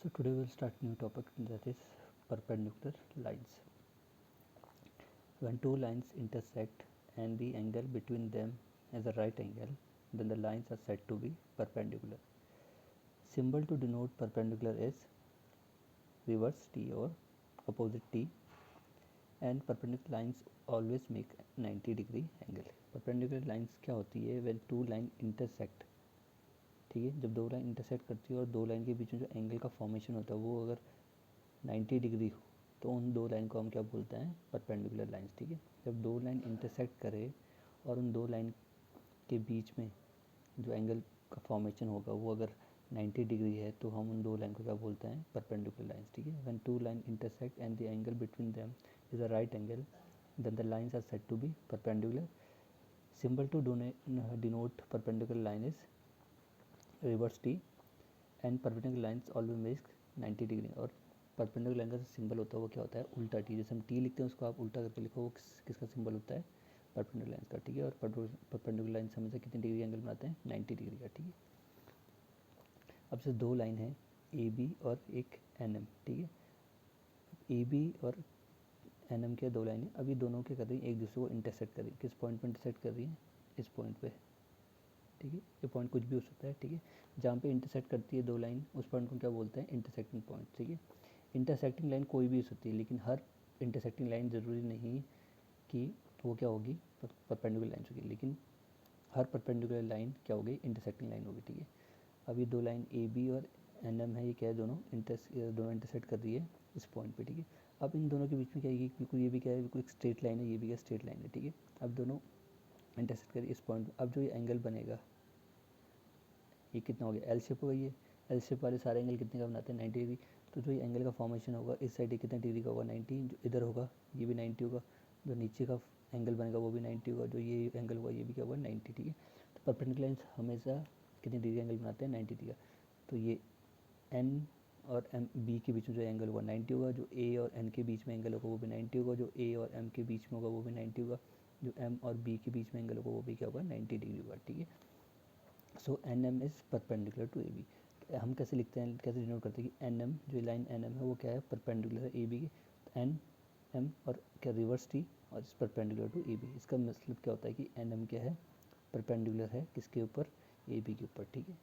So today we'll start new topic, that is perpendicular lines. When two lines intersect and the angle between them is a right angle, then the lines are said to be perpendicular. Symbol to denote perpendicular is reverse T or opposite T, and perpendicular lines always make 90-degree angle. Perpendicular lines क्या होती है? when two line intersect, ठीक है, जब दो line intersect करती है और दो लाइन के बीच में जो एंगल का फॉर्मेशन होता है वो अगर 90 डिग्री हो तो उन दो लाइन को हम क्या बोलते हैं? Perpendicular lines. ठीक है, जब दो लाइन इंटरसेक्ट करे और उन दो लाइन के बीच में जो एंगल का फॉर्मेशन होगा वो अगर 90 डिग्री है तो हम उन दो लाइन को क्या बोलते हैं? Perpendicular lines. ठीक है, when two line intersect and the angle between them is a right angle, then the lines are said to be perpendicular. Symbol to denote perpendicular line is reverse T, and perpendicular lines always make 90 degree. और perpendicular line का symbol होता है वो क्या होता है? उल्टा T. जैसे हम टी लिखते हैं उसको आप उल्टा करके लिखो, वो किसका सिंबल होता है? परपेंडिकुलर लाइन का. ठीक है, और परपेंडिकुलर लाइन हमेशा कितनी डिग्री एंगल बनाते हैं? 90 डिग्री का. ठीक है, अब से दो लाइन है ए बी और एक एन एम. ठीक है, ए बी और एन एम के दो लाइन है. अभी दोनों क्या कर रही है? एक दूसरे को इंटरसेक्ट कर रही है. किस पॉइंट पर इंटरसेक्ट कर रही है? इस पॉइंट पे. ठीक है, ये पॉइंट कुछ भी हो सकता है. ठीक है, जहाँ पे इंटरसेक्ट करती है दो लाइन उस पॉइंट को क्या बोलते हैं? Intersecting point. ठीक है, इंटरसेक्टिंग लाइन कोई भी हो सकती है, लेकिन हर इंटरसेक्टिंग लाइन ज़रूरी नहीं कि वो क्या होगी? परपेंडिकुलर लाइन होगी, लेकिन हर परपेंडिकुलर लाइन क्या होगी? इंटरसेक्टिंग लाइन होगी. ठीक है, अब ये दो लाइन ए बी और एन एम है, ये क्या है? दोनों इंटरसेक्ट कर रही है इस पॉइंट पे. ठीक है, अब इन दोनों के बीच में क्या है? बिल्कुल ये भी क्या है? बिल्कुल एक स्ट्रेट लाइन है, ये भी क्या? स्ट्रेट लाइन है. ठीक है, अब दोनों इंटरसेक्ट कर इस पॉइंट. अब जो ये एंगल बनेगा ये कितना हो गया? एल शेप होगा. ये एल शेप वाले सारे एंगल कितने का बनाते हैं? 90 डिग्री. तो जो ये एंगल का फॉर्मेशन होगा इस साइड ये कितने डिग्री का होगा? 90. जो इधर होगा ये भी 90 होगा. जो नीचे का एंगल बनेगा वो भी 90 होगा. जो ये एंगल होगा ये भी क्या होगा? 90. ठीक है, तो परपेंडिकुलर लाइंस हमेशा कितनी डिग्री एंगल बनाते हैं? 90 डिग्री. तो ये एन और एम बी के बीच में जो एंगल होगा 90 होगा. जो ए और एन के बीच में एंगल होगा वो भी 90 होगा. जो ए और एम के बीच में होगा वो भी 90 होगा. जो एम और बी के बीच में एंगल होगा वो भी क्या होगा? 90 डिग्री होगा. ठीक है, so N M is perpendicular to A B. हम कैसे लिखते हैं, कैसे डिनोट करते हैं कि एन एम, जो लाइन एन एम है वो क्या है? परपेंडिकुलर है ए बी की. एन एम और क्या? रिवर्स टी और इस परपेंडिकुलर टू ए बी. इसका मतलब क्या होता है कि एन एम क्या है? परपेंडिकुलर है किसके ऊपर? ए बी के ऊपर. ठीक है,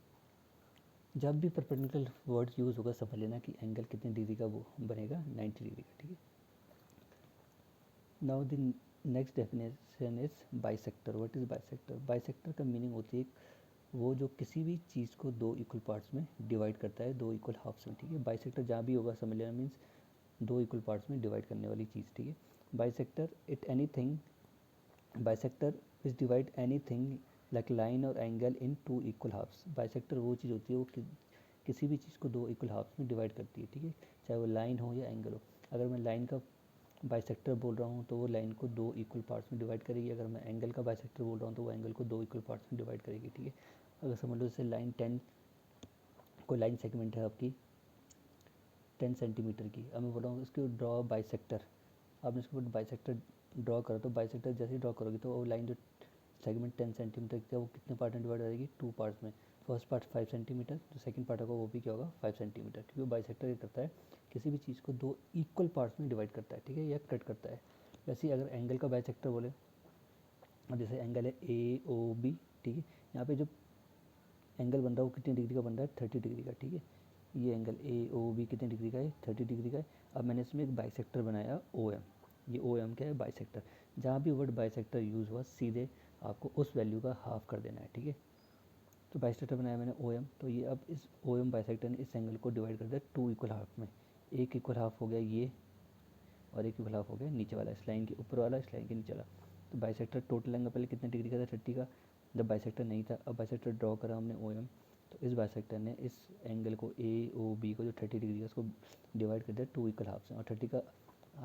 जब भी परपेंडिकुलर वर्ड यूज़ होगा समझ लेना कि एंगल कितने डिग्री का वो बनेगा? 90 डिग्री का. ठीक है, now the next definition is bisector. What is bisector? Bisector का मीनिंग होती है वो जो किसी भी चीज़ को दो इक्वल पार्ट्स में डिवाइड करता है, दो इक्वल हाफ्स में. ठीक है, बाइसेक्टर जहाँ भी होगा समझ लेना मीन्स दो इक्वल पार्ट्स में डिवाइड करने वाली चीज़. ठीक है, bisector it anything, bisector is divide anything like line or angle in two equal halves. Bisector वो चीज़ होती है वो किसी भी चीज़ को दो इक्वल हाफ्स में डिवाइड करती है. ठीक है, चाहे वो लाइन हो या एंगल हो. अगर मैं लाइन का बाइसेक्टर बोल रहा हूँ तो वो लाइन को दो इक्वल पार्ट्स में डिवाइड करेगी. अगर मैं एंगल का बाइसेक्टर बोल रहा हूँ तो वो एंगल को दो इक्वल पार्ट्स में डिवाइड करेगी. ठीक है, अगर समझ लो जैसे लाइन 10 कोई लाइन सेगमेंट है आपकी 10 सेंटीमीटर की. अब मैं बोल रहा हूँ इसको ड्रॉ बाइसेक्टर. आपने इसके ऊपर बाइसेक्टर ड्रॉ करो तो बाइसेक्टर जैसे ही ड्रॉ करोगे तो वो लाइन जो सेगमेंट 10 सेंटीमीटर की है वो कितने पार्ट में डिवाइड हो जाएगी? टू पार्ट्स में. फर्स्ट पार्ट 5 सेंटीमीटर, जो सेकंड पार्ट होगा वो भी क्या होगा? 5 सेंटीमीटर. क्योंकि बाइसेक्टर ये करता है किसी भी चीज़ को दो इक्वल पार्ट्स में डिवाइड करता है. ठीक है, या कट करता है. वैसे ही अगर एंगल का बाइसेक्टर बोले, अब जैसे एंगल है ए ओ बी. ठीक है, यहाँ पे जो एंगल बन रहा है वो कितनी डिग्री का बन रहा है? 30 डिग्री का. ठीक है, ये एंगल ए ओ बी कितने डिग्री का है? 30 डिग्री का है. अब मैंने इसमें एक बाइसेक्टर बनाया ओ एम. ये ओ एम क्या है? बाइसेक्टर. जहाँ भी वर्ड बाइसेक्टर यूज़ हुआ सीधे आपको उस वैल्यू का हाफ कर देना है. ठीक है, तो बाइसेक्टर बनाया मैंने ओ एम. तो ये अब इस ओ एम बाइसेक्टर ने इस एंगल को डिवाइड कर दिया टू इक्वल हाफ में. एक इक्वल हाफ हो गया ये और एक इक्वल हाफ हो गया नीचे वाला, इस लाइन के ऊपर वाला, इस लाइन के नीचे वाला. तो बाइसेक्टर टोटल एंगल पहले कितने डिग्री का था? 30 का. जब बाइसेक्टर नहीं था, अब बाइसेक्टर ड्रॉ करा हमने ओ एम, तो इस बाइसेक्टर ने इस एंगल को ए ओ बी को जो 30 डिग्री का उसको डिवाइड कर दिया टू इक्वल हाफ से. और 30 का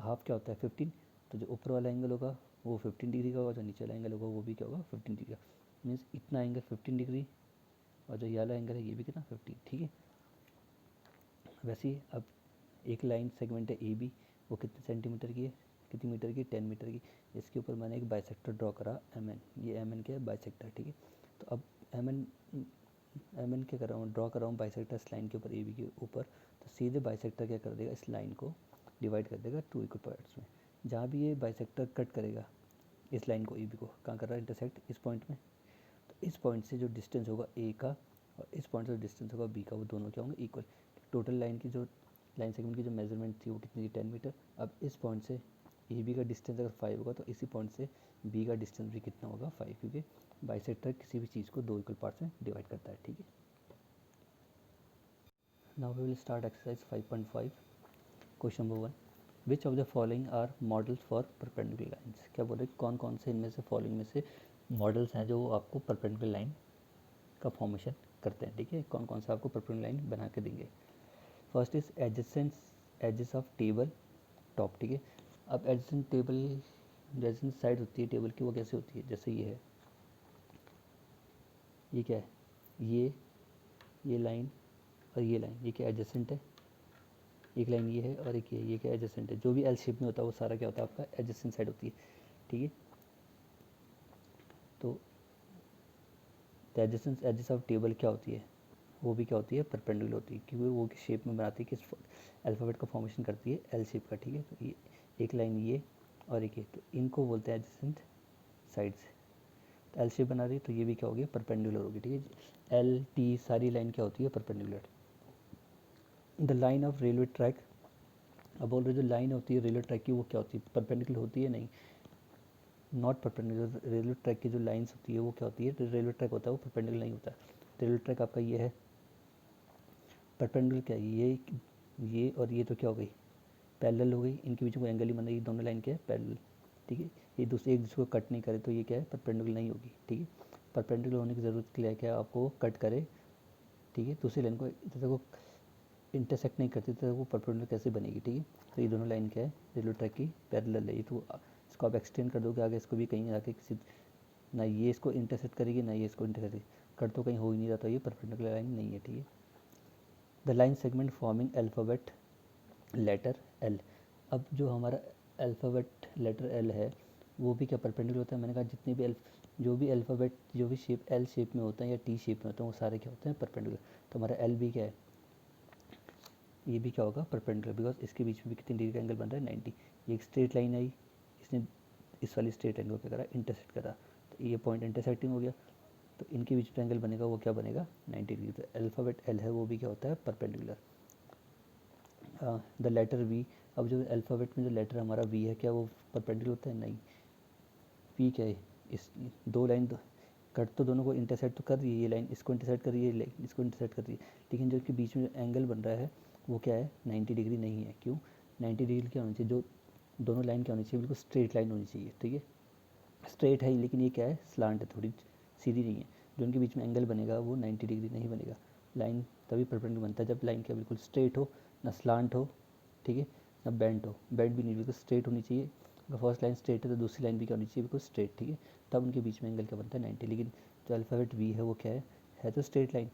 हाफ क्या होता है? 15. तो जो ऊपर वाला एंगल होगा वो 15 डिग्री का होगा, जो नीचे वाला एंगल होगा वो भी क्या होगा? 15 डिग्री का. मीन्स इतना एंगल 15 डिग्री और जो ये वाला एंगल है ये भी कितना? 15. ठीक है, वैसे ही अब एक लाइन सेगमेंट है ए बी, वो कितने सेंटीमीटर की है? कितनी मीटर की? 10 मीटर की. इसके ऊपर मैंने एक बाइसेक्टर ड्रॉ करा एम एन. ये एम एन क्या है? बाइसेक्टर. ठीक है, तो अब एम एन क्या कर रहा हूँ? ड्रॉ कर रहा हूँ बाइसेक्टर इस लाइन के ऊपर ए बी के ऊपर. तो सीधे बाइसेक्टर क्या कर देगा, इस लाइन को डिवाइड कर देगा 2 इक्वल पार्ट्स में। जहाँ भी ये बाइसेक्टर कट करेगा इस लाइन को, ए बी को, कहाँ कर रहा है, इंटरसेक्ट इस पॉइंट में, तो इस पॉइंट से जो डिस्टेंस होगा ए का और इस पॉइंट से जो डिस्टेंस होगा बी का, वो दोनों क्या होंगे, इक्वल। टोटल लाइन की जो लाइन सेगमेंट की जो मेजरमेंट थी वो कितनी थी, 10 मीटर। अब इस पॉइंट से ए बी का डिस्टेंस अगर 5 होगा तो इसी पॉइंट से बी का डिस्टेंस भी कितना होगा, 5, क्योंकि बाइसेक्टर किसी भी चीज़ को 2 इक्वल पार्ट्स में डिवाइड करता है, ठीक है। Now we will start exercise 5.5। Question number 1, which of the following are models for perpendicular lines. क्या बोल रहे हैं, कौन कौन से इनमें से फॉलोइंग में से मॉडल्स हैं जो आपको परपेंडिकुलर लाइन का फॉर्मेशन करते हैं, ठीक है। कौन कौन सा आपको परपेंडिकुलर लाइन बना के देंगे। First is adjacent edges of table top, ठीक है। अब एडजेसेंट टेबल, एडजेसेंट साइड होती है टेबल की, वो कैसे होती है, जैसे ये है, ये क्या है, ये लाइन और ये लाइन, ये क्या एडजेसेंट है, एक लाइन ये है और एक ये क्या एडजेसेंट है। जो भी एल शेप में होता है वो सारा क्या होता है, आपका एडजेसेंट साइड होती है, ठीक है। तो एडजेसेंट एजेस ऑफ टेबल क्या होती है, वो भी क्या होती है, परपेंडिकुलर होती है, क्योंकि वो किस शेप में बनाती है, किस अल्फ़ाबेट का फॉर्मेशन करती है, एल शेप का, ठीक है। तो ये एक लाइन ये और एक ये, तो इनको बोलते हैं एडजेसेंट साइड्स। तो एल शेप बना रही है तो ये भी क्या होगी, परपेंडिकुलर होगी, ठीक है। एल टी सारी लाइन क्या होती है, perpendicular. The line of railway track, अब बोल रहे जो लाइन होती है रेलवे ट्रैक की वो क्या होती है, परपेंडिकुलर होती है, नहीं, नॉट परपेंडिकुलर। रेलवे ट्रैक की जो लाइन्स होती है वो क्या होती है, रेलवे ट्रैक होता है वो परपेंडिकुलर नहीं होता है। रेलवे ट्रैक आपका ये है, परपेंडिकुलर क्या है, ये और ये तो क्या हो गई, पैरेलल हो गई, इनके बीच में एंगल ही बन रही है, दोनों लाइन क्या है, पैरेलल, ठीक है। ये दूसरे एक दूसरे को कट नहीं करे तो ये क्या है, परपेंडिकुलर नहीं होगी, ठीक है। परपेंडिकुलर होने की ज़रूरत के लिए क्या आपको कट करे, ठीक है, दूसरी लाइन को, जैसे वो इंटरसेक्ट नहीं करती तो वो परपेंडिकुलर कैसे बनेगी, ठीक है। तो ये दोनों लाइन क्या है, रेलवे ट्रैक की पैरेलल है, ये तो इसको आप एक्सटेंड कर दोगे आगे, इसको भी कहीं आके किसी, ना ये इसको इंटरसेक्ट करेगी ना ये इसको इंटरसेक्ट करेगी, कट तो कहीं हो ही नहीं रहा, तो ये परपेंडिकुलर लाइन नहीं है, ठीक है। The line segment forming alphabet letter L, अब जो हमारा अल्फ़ाबेट लेटर एल है वो भी क्या परपेंडिकुलर होता है। मैंने कहा जितने भी जो भी अल्फ़ाबेट जो भी शेप एल शेप में होता है या टी शेप में होता है वो सारे क्या होते हैं, परपेंडिकुलर। तो हमारा एल भी क्या है, ये भी क्या होगा, परपेंडिकुलर, बिकॉज इसके बीच में भी कितनी डिग्री का एंगल बन रहा है, 90। ये एक स्ट्रेट लाइन आई, इसने इस वाली स्ट्रेट लाइन को क्या करा, इंटरसेक्ट करा, तो ये पॉइंट इंटरसेक्टिंग हो गया, तो इनके बीच में एंगल बनेगा वो क्या बनेगा, 90 डिग्री। तो अल्फ़ाबेट एल है वो भी क्या होता है, परपेंडिकुलर। द लेटर वी, अब जो अल्फ़ाबेट में जो लेटर हमारा वी है क्या वो परपेंडिकुलर होता है, नहीं। वी क्या है, इस दो लाइन कट तो दोनों को इंटरसेक्ट तो कर रही है, ये लाइन इसको इंटरसेक्ट कर रही है, इसको इंटरसेक्ट कर रही है, लेकिन जो इसके बीच में जो एंगल बन रहा है वो क्या है, 90 डिग्री नहीं है। क्यों 90 डिग्री क्या होनी चाहिए, जो दोनों लाइन क्या होनी चाहिए, बिल्कुल स्ट्रेट लाइन होनी चाहिए, ठीक है। स्ट्रेट है लेकिन ये क्या है, स्लांट है, थोड़ी सीधी नहीं है, जो उनके बीच में एंगल बनेगा वो 90 डिग्री नहीं बनेगा। लाइन तभी परपेंडिकुलर बनता है जब लाइन क्या बिल्कुल स्ट्रेट हो, ना स्लांट हो, ठीक है, ना बेंड हो, बेंड भी नहीं, बिल्कुल स्ट्रेट होनी चाहिए। अगर फर्स्ट लाइन स्ट्रेट है तो दूसरी लाइन भी क्या होनी चाहिए, बिल्कुल स्ट्रेट, ठीक है, तब उनके बीच में एंगल क्या बनता है, 90। लेकिन जो अल्फ़ाबेट वी है वो क्या है तो स्ट्रेट लाइन,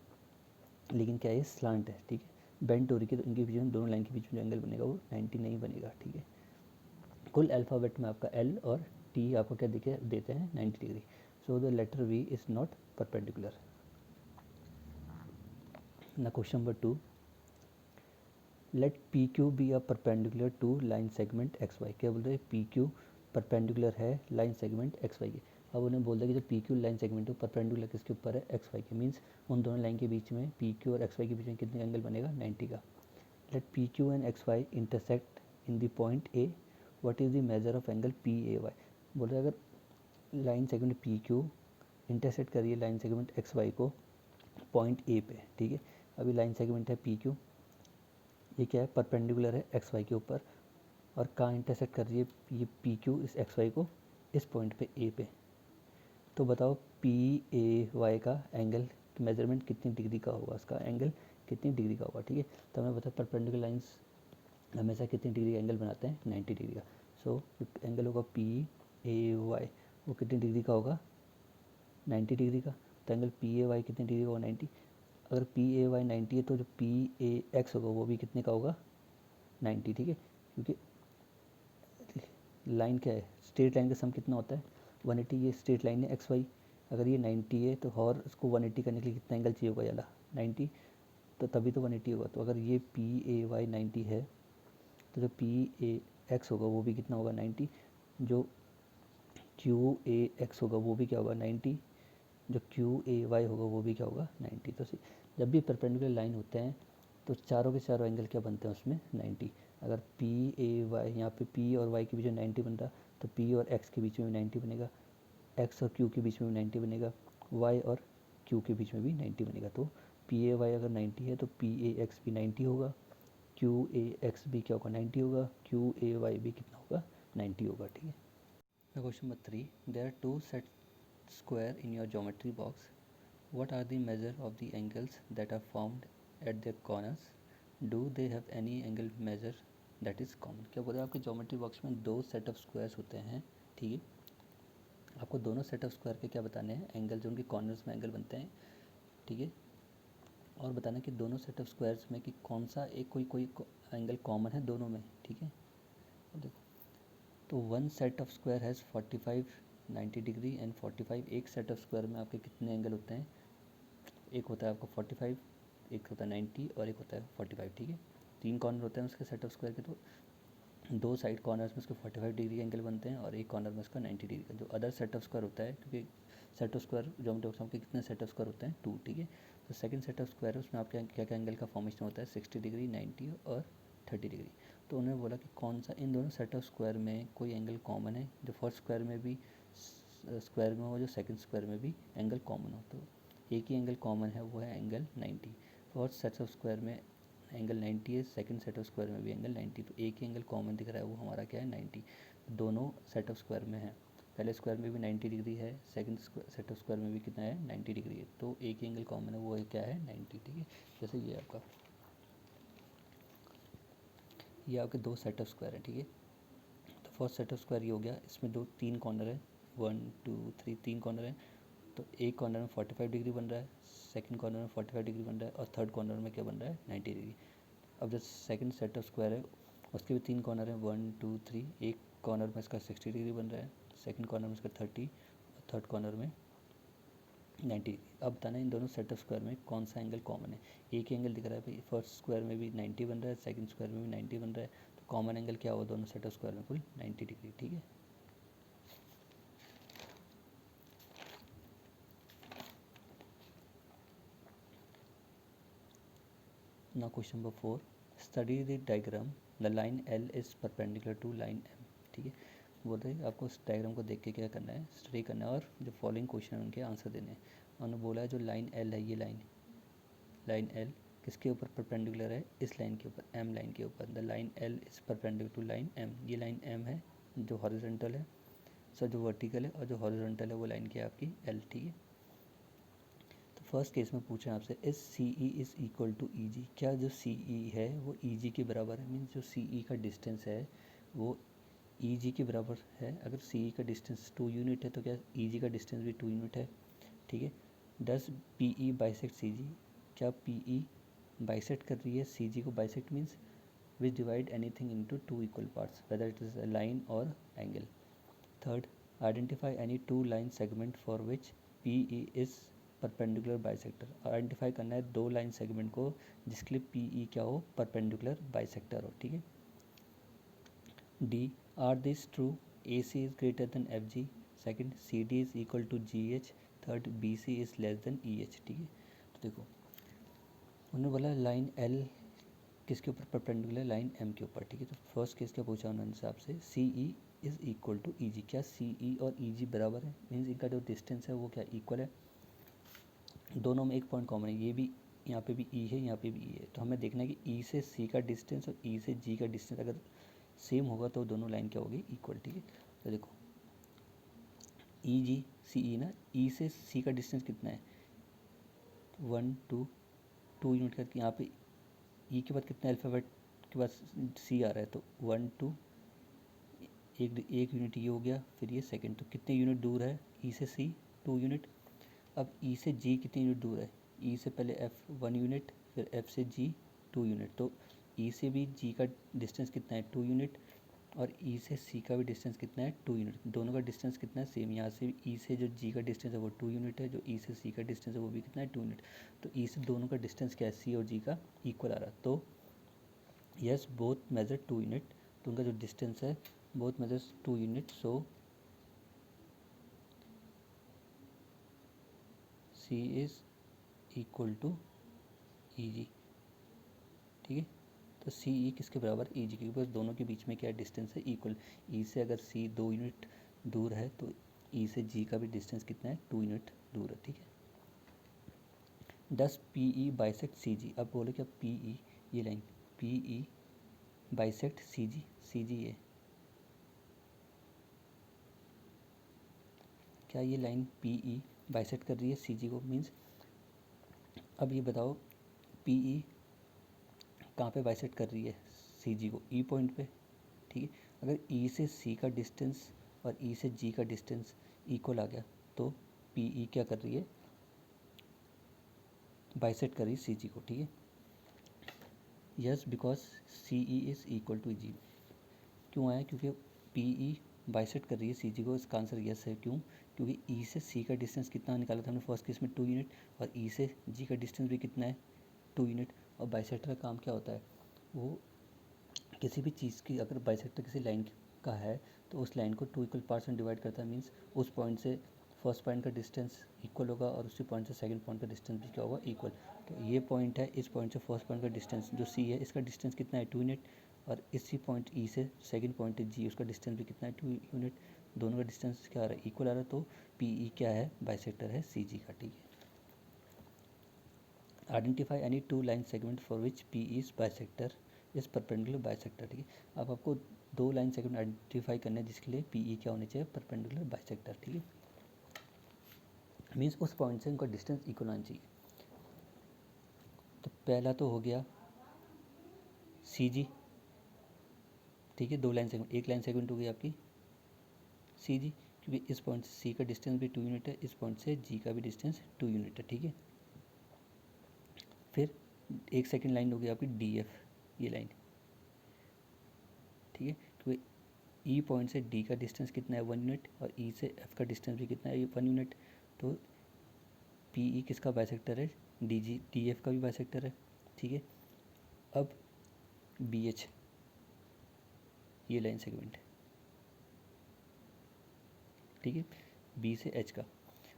लेकिन क्या है, स्लांट है, ठीक है, बेंड हो रही है, तो इनके बीच में दोनों लाइन के बीच में जो एंगल बनेगा वो 90 नहीं बनेगा, ठीक है। कुल अल्फ़ाबेट में आपका एल और टी आपको क्या दिखे देते हैं, 90 degree. So the letter V is not perpendicular. ना question number 2, let P Q be a perpendicular to line segment X Y. क्या बोल रहे हैं, पी क्यू परपेंडिकुलर है लाइन सेगमेंट एक्स वाई के। अब उन्हें बोल दिया कि जो पी क्यू लाइन सेगमेंट है परपेंडिकुलर किसके ऊपर है, एक्स वाई के, मीन्स उन दोनों लाइन के बीच में पी क्यू और एक्स वाई के बीच में कितने एंगल बनेगा, 90 का। Let P Q and X Y intersect in the point A, what is the measure of angle P A Y. बोल रहे अगर line segment P Q intersect करिए लाइन सेगमेंट एक्स वाई को पॉइंट ए पे, ठीक है। अभी line segment है पी क्यू, ये क्या है, परपेंडिकुलर है एक्स वाई के ऊपर, और कहाँ इंटरसेक्ट कर रही है ये पी क्यू इस एक्स वाई को, इस पॉइंट पे ए पे। तो बताओ पी ए वाई का एंगल मेजरमेंट कितनी डिग्री का होगा, उसका एंगल कितनी डिग्री का होगा, ठीक है। तो हमें पता है परपेंडिकुलर लाइंस हमेशा कितनी डिग्री का एंगल बनाते हैं, 90 डिग्री का। सो एंगल होगा पी ए वाई, वो कितनी डिग्री का होगा, 90 डिग्री का। तो एंगल पी ए वाई कितनी डिग्री का होगा, 90। अगर पी ए वाई 90 है तो जो पी ए एक्स होगा वो भी कितने का होगा, 90, ठीक है। क्योंकि लाइन क्या है, स्ट्रेट लाइन का सम कितना होता है, 180। ये स्ट्रेट लाइन है एक्स वाई, अगर ये 90 है तो और उसको 180 करने के लिए कितना एंगल चाहिए होगा, ज़्यादा 90 तो तभी तो 180 होगा। तो अगर ये पी ए वाई 90 है तो जो पी ए एक्स होगा वो भी कितना होगा 90, जो क्यू ए एक्स होगा वो भी क्या होगा 90, जो क्यू ए वाई होगा वो भी क्या होगा 90। तो जब भी परपेंडिकुलर लाइन होते हैं तो चारों के चारों एंगल क्या बनते हैं उसमें 90। अगर पी ए वाई, यहाँ पे पी और वाई के बीच में 90 बन रहा तो पी और एक्स के बीच में भी 90 बनेगा, एक्स और क्यू के बीच में भी 90 बनेगा, वाई और क्यू के बीच में भी 90 बनेगा। तो पी ए वाई अगर 90 है तो पी ए एक्स भी 90 होगा, क्यू ए एक्स भी क्या होगा 90 होगा, क्यू ए वाई भी कितना होगा 90 होगा। ठीक है। Question number 3, there are two set square in your geometry box, what are the measure of the angles that are formed at their corners, do they have any angle measure that is common। क्या बोल रहे हैं आपके geometry box में दो set of squares होते हैं, ठीक है। आपको दोनों सेट ऑफ स्क्वायर के क्या बताने हैं एंगल, जो उनके कॉर्नर्स में एंगल बनते हैं, ठीक है। और बताना कि दोनों सेट ऑफ स्क्वायर्स में कि कौन सा एक कोई एंगल कॉमन है दोनों में, ठीक है। देखो, तो one set of square has 45 90 degree and 45, एक सेट ऑफ स्क्वायर में आपके कितने एंगल होते हैं, एक होता है आपका 45, एक होता है 90 और एक होता है 45, ठीक है। तीन कॉर्नर होते हैं उसके सेट ऑफ स्क्वायर के, तो दो साइड कॉर्नर्स में उसके 45 डिग्री के एंगल बनते हैं और एक कॉर्नर में उसका 90 डिग्री का। जो अदर सेट ऑफ स्क्वायर होता है, क्योंकि set of square geometry box के कितने सेट ऑफ स्क्वायर होते हैं 2, ठीक है। तो सेकंड सेट ऑफ स्क्वायर है उसमें आपके क्या क्या एंगल का फॉर्मेशन होता है 60 डिग्री, 90 और 30 डिग्री। तो उन्होंने बोला कि कौन सा इन दोनों सेट ऑफ स्क्वायर में कोई एंगल कॉमन है, जो फर्स्ट स्क्वायर में भी स्क्वायर में हो, जो सेकंड स्क्वायर में भी एंगल कॉमन हो। तो एक ही एंगल कॉमन है वो है angle 90। First set of square में एंगल 90 है, सेकंड सेट ऑफ स्क्वायर में भी एंगल 90, तो एक ही एंगल कॉमन दिख रहा है वो हमारा क्या है 90। दोनों सेट ऑफ स्क्वायर में है, पहले स्क्वायर में भी 90 डिग्री है, सेकंड सेट ऑफ स्क्वायर में भी कितना है 90 डिग्री है, तो एक ही एंगल कॉमन है वो है क्या है 90, ठीक है। जैसे ये आपका, ये आपके दो सेट ऑफ स्क्वायर है, ठीक है। तो फर्स्ट सेट ऑफ स्क्वायर ये हो गया, इसमें दो तीन कॉर्नर है, 1 2 3 तीन कॉर्नर है। तो एक कॉर्नर में 45 डिग्री बन रहा है, सेकंड कॉर्नर में 45 डिग्री बन रहा है और थर्ड कॉर्नर में क्या बन रहा है 90 डिग्री। अब जो सेकंड सेट ऑफ स्क्वायर है उसके भी तीन कॉर्नर हैं, 1 2 3, एक कॉर्नर में इसका 60 डिग्री बन रहा है, सेकंड कॉर्नर में इसका 30 और थर्ड कॉर्नर में 90 डिग्री। अब बताना इन दोनों सेट ऑफ स्क्वायर में कौन सा एंगल कॉमन है। एक ही एंगल दिख रहा है भाई, फर्स्ट स्क्वायर में भी 90 बन रहा है, सेकंड स्क्वायर में भी 90 बन रहा है, तो कॉमन एंगल क्या होगा दोनों सेट ऑफ स्क्वायर में कुल 90 डिग्री, ठीक है। Now question number 4, study the diagram, the line L is perpendicular to line M, ठीक है। बोल रहे आपको उस डायग्राम को देख के क्या करना है, स्टडी करना है और जो फॉलोइंग क्वेश्चन है उनके आंसर देने हैं। उन्होंने बोला है जो लाइन L है, ये लाइन L किसके ऊपर परपेंडिकुलर है, इस लाइन के ऊपर, M लाइन के ऊपर। The line L is perpendicular to line M, ये लाइन M है जो हॉरिजॉन्टल है, सर जो वर्टिकल है, और जो हॉरिजॉन्टल है वो लाइन क्या है आपकी L, ठीक है। फर्स्ट केस में पूछा आपसे इस सी E is equal to E जी, क्या जो सी ई है वो ई जी के बराबर है, मीन्स जो सी ई का डिस्टेंस है वो ई जी के बराबर है। अगर सी ई का डिस्टेंस 2 यूनिट है तो क्या ई जी का डिस्टेंस भी 2 यूनिट है, ठीक है। डस पी ई बाइसेक्ट सी जी, क्या पी ई बाइसेक्ट कर रही है सी जी को, bisect means which divide anything into two equal parts whether it is a line or angle. Third, identify any two line segment for which P E is perpendicular bisector, identify करना है दो line segment को जिसके लिए P E क्या हो, perpendicular bisector हो, ठीक है। D, are this true, A C is greater than F G, second C D is equal to G H, third B C is less than E H, ठीक है। तो देखो उन्होंने बोला लाइन एल किसके ऊपर परपेंडिकुलर, लाइन एम के ऊपर, ठीक है। तो फर्स्ट केस क्या पूछा उन्होंने आपसे, सी E is equal to E जी, क्या सी ई और ई जी बराबर है, मीन्स इनका जो डिस्टेंस है वो क्या इक्वल है, दोनों में एक पॉइंट कॉमन है, ये भी यहाँ पे भी ई है, यहाँ पे भी ई है। तो हमें देखना है कि ई से सी का डिस्टेंस और ई से जी का डिस्टेंस अगर सेम होगा तो दोनों लाइन क्या होगी इक्वल, ठीक है। तो देखो ई जी सी ई ना, ई से सी का डिस्टेंस कितना है 1 2 2 यूनिट करके, यहाँ पे ई के बाद कितना अल्फ़ाबेट के बाद सी आ रहा है, तो 1 2 एक यूनिट ये हो गया, फिर ये सेकेंड, तो कितने यूनिट दूर है ई से सी 2 यूनिट। अब ई से जी कितनी यूनिट दूर है, ई से पहले एफ 1 यूनिट, फिर एफ से जी 2 यूनिट, तो ई से भी जी का डिस्टेंस कितना है 2 यूनिट, और ई से सी का भी डिस्टेंस कितना है 2 यूनिट, दोनों का डिस्टेंस कितना है सेम। यहाँ से ई से जो जी का डिस्टेंस है वो 2 यूनिट है, जो ई से सी का डिस्टेंस है वो भी कितना है 2 यूनिट। तो ई से दोनों का डिस्टेंस क्या है सी और जी का इक्वल आ रहा है। तो यस बोथ मेजर 2 यूनिट, तो उनका जो डिस्टेंस है both measures 2 unit, so C is equal to E G. ठीक है, तो सी ई किसके बराबर ई जी, क्योंकि बस दोनों के बीच में क्या डिस्टेंस है इक्वल। ई से अगर सी 2 यूनिट दूर है तो ई से जी का भी डिस्टेंस कितना है 2 यूनिट दूर है। ठीक है, 10 पी ई बाइसेक्ट सी जी। अब बोलो क्या पी ई, ये लाइन पी ई बाइसेक्ट सी जी है क्या, ये लाइन पी ई बाइसेक्ट कर रही है सी जी को, मीन्स अब ये बताओ पी ई कहाँ पे बाइसेक्ट कर रही है सी जी को, ई पॉइंट पे। ठीक है, अगर ई से सी का डिस्टेंस और ई से जी का डिस्टेंस इक्वल आ गया तो पी ई क्या कर रही है बाइसेक्ट कर रही है सी जी को। ठीक है, yes because C E is equal to G. क्यों आया, क्योंकि पी ई बाइसेक्ट कर रही है सी जी को, इसका आंसर यस है। क्यों, क्योंकि ई से सी का डिस्टेंस कितना निकाला था हमने फर्स्ट केस में 2 यूनिट, और ई से जी का डिस्टेंस भी कितना है 2 यूनिट। और बाइसेक्टर का काम क्या होता है, वो किसी भी चीज़ की अगर बाइसेक्टर किसी लाइन का है तो उस लाइन को 2 इक्वल पार्ट्स में डिवाइड करता है, मीन्स उस पॉइंट से फर्स्ट पॉइंट का डिस्टेंस इक्वल होगा और उसी पॉइंट से सेकंड पॉइंट का डिस्टेंस भी क्या होगा इक्वल। तो ये पॉइंट है, इस पॉइंट से फर्स्ट पॉइंट का डिस्टेंस जो सी है इसका डिस्टेंस कितना है 2 यूनिट, और इसी पॉइंट ई से सेकंड पॉइंट जी उसका डिस्टेंस भी कितना है 2 यूनिट, दोनों का डिस्टेंस क्या आ रहा है इक्वल आ रहा है। तो पी ई क्या है बाइसेक्टर है सी जी का। ठीक है, identify any 2 line segment for which P is bisector is perpendicular bisector. ठीक है, अब आपको 2 लाइन सेगमेंट आइडेंटिफाई करने हैं जिसके लिए पी ई क्या होने चाहिए परपेंडिकुलर बाइसेक्टर। ठीक है, मीन्स उस पॉइंट से उनका डिस्टेंस इक्वल आना चाहिए। तो पहला तो हो गया सी जी। ठीक है, 2 लाइन सेगमेंट, एक लाइन सेगमेंट हो गई आपकी सी जी, क्योंकि इस पॉइंट से सी का डिस्टेंस भी 2 यूनिट है, इस पॉइंट से जी का भी डिस्टेंस 2 यूनिट है। ठीक है, फिर एक सेकेंड लाइन हो गई आपकी डी एफ, ये लाइन। ठीक है, क्योंकि ई पॉइंट से डी का डिस्टेंस कितना है 1 यूनिट, और ई से एफ का डिस्टेंस भी कितना है 1 यूनिट। तो पी ई किसका बाइसेक्टर है डी जी, डी एफ का भी बाइसेक्टर है। ठीक है, अब बी एच, ये लाइन सेगमेंट। ठीक है, बी से एच का,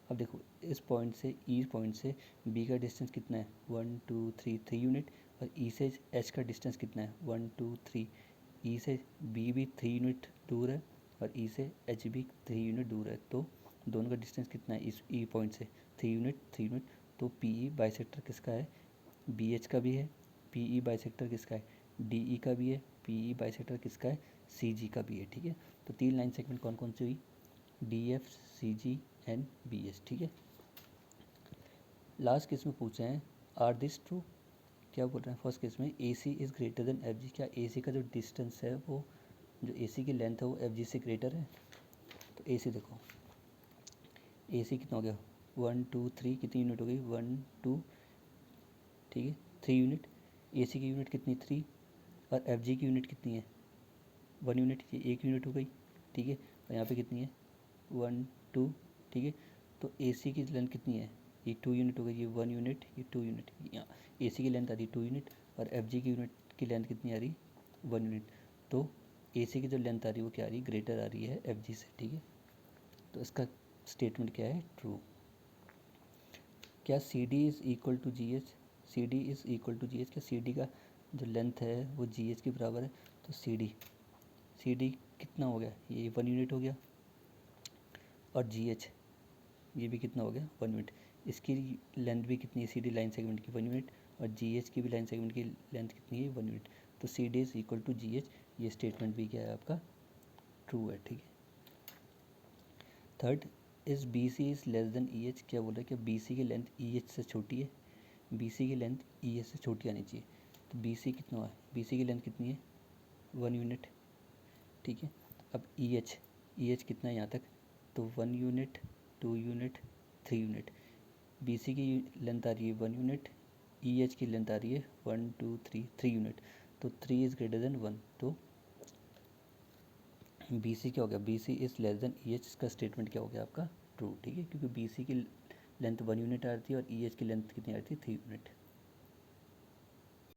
अब देखो इस पॉइंट से ई पॉइंट से बी का डिस्टेंस कितना है 1 2 3 3 यूनिट, और ई से एच का डिस्टेंस कितना है 1 2 3। ई से बी भी 3 यूनिट दूर है और ई से एच भी 3 यूनिट दूर है, तो दोनों का डिस्टेंस कितना है इस ई पॉइंट से 3 यूनिट। तो पी ई बाइसेक्टर किसका है बी एच का भी है, पी ई बाइसेक्टर किसका है डी ई का भी है, पी ई बाइसेक्टर किसका है सी जी का भी है। ठीक है, तो 3 लाइन सेगमेंट कौन कौन सी हुई D F C G and B H. ठीक है, लास्ट केस में पूछे हैं आर दिस ट्रू, क्या बोल रहे हैं फर्स्ट केस में A C is greater than F G, क्या ए सी का जो डिस्टेंस है वो जो ए सी की लेंथ है वो एफ जी से ग्रेटर है। तो ए सी देखो, ए सी कितना हो गया 1 2 3, कितनी यूनिट हो गई 1 2, ठीक है 3 यूनिट। ए सी की यूनिट कितनी 3, और एफ जी की यूनिट कितनी है 1 यूनिट, ये 1 यूनिट हो गई। ठीक है, और यहाँ पे कितनी है 1 2। ठीक है, तो ए सी की लेंथ कितनी है ये 2 यूनिट हो गई, ये 1 यूनिट ये 2 यूनिट। यहाँ ए सी की लेंथ आ रही 2 यूनिट और एफ जी की यूनिट की लेंथ कितनी आ रही 1 यूनिट। तो ए सी की जो लेंथ आ रही है वो क्या आ रही है ग्रेटर आ रही है एफ जी से। ठीक है, तो इसका स्टेटमेंट क्या है ट्रू। क्या C D is equal to G H, C D is equal to G H, क्या सी डी का जो लेंथ है वो जी एच के बराबर है। तो सी डी कितना हो गया ये 1 यूनिट हो गया, और जी एच ये भी कितना हो गया 1 यूनिट। इसकी लेंथ भी कितनी है सी डी लाइन सेगमेंट की 1 यूनिट, और जी एच की भी लाइन सेगमेंट की लेंथ कितनी है 1 यूनिट। तो C D is equal to G H, ये स्टेटमेंट भी क्या है आपका ट्रू है। ठीक है, third is B C is less than E H, क्या बोल रहा है कि बी सी की लेंथ ई एच से छोटी है, बी सी की लेंथ ई एच से छोटी आनी चाहिए। तो बी सी कितना है बी सी की लेंथ कितनी है 1 यूनिट। ठीक है, अब ई एच कितना है यहाँ तक, तो 1 unit 2 unit 3 unit. B C की लेंथ आ रही है 1 यूनिट, ई एच की लेंथ आ रही है 1 2 3 3 यूनिट। तो 3 इज़ ग्रेटर देन 1, तो बी सी क्या हो गया, B C is less than E H, इसका स्टेटमेंट क्या हो गया आपका ट्रू, ठीक है, क्योंकि बी सी की लेंथ 1 यूनिट आ रही थी और ई एच की लेंथ कितनी आ रही थी 3 यूनिट।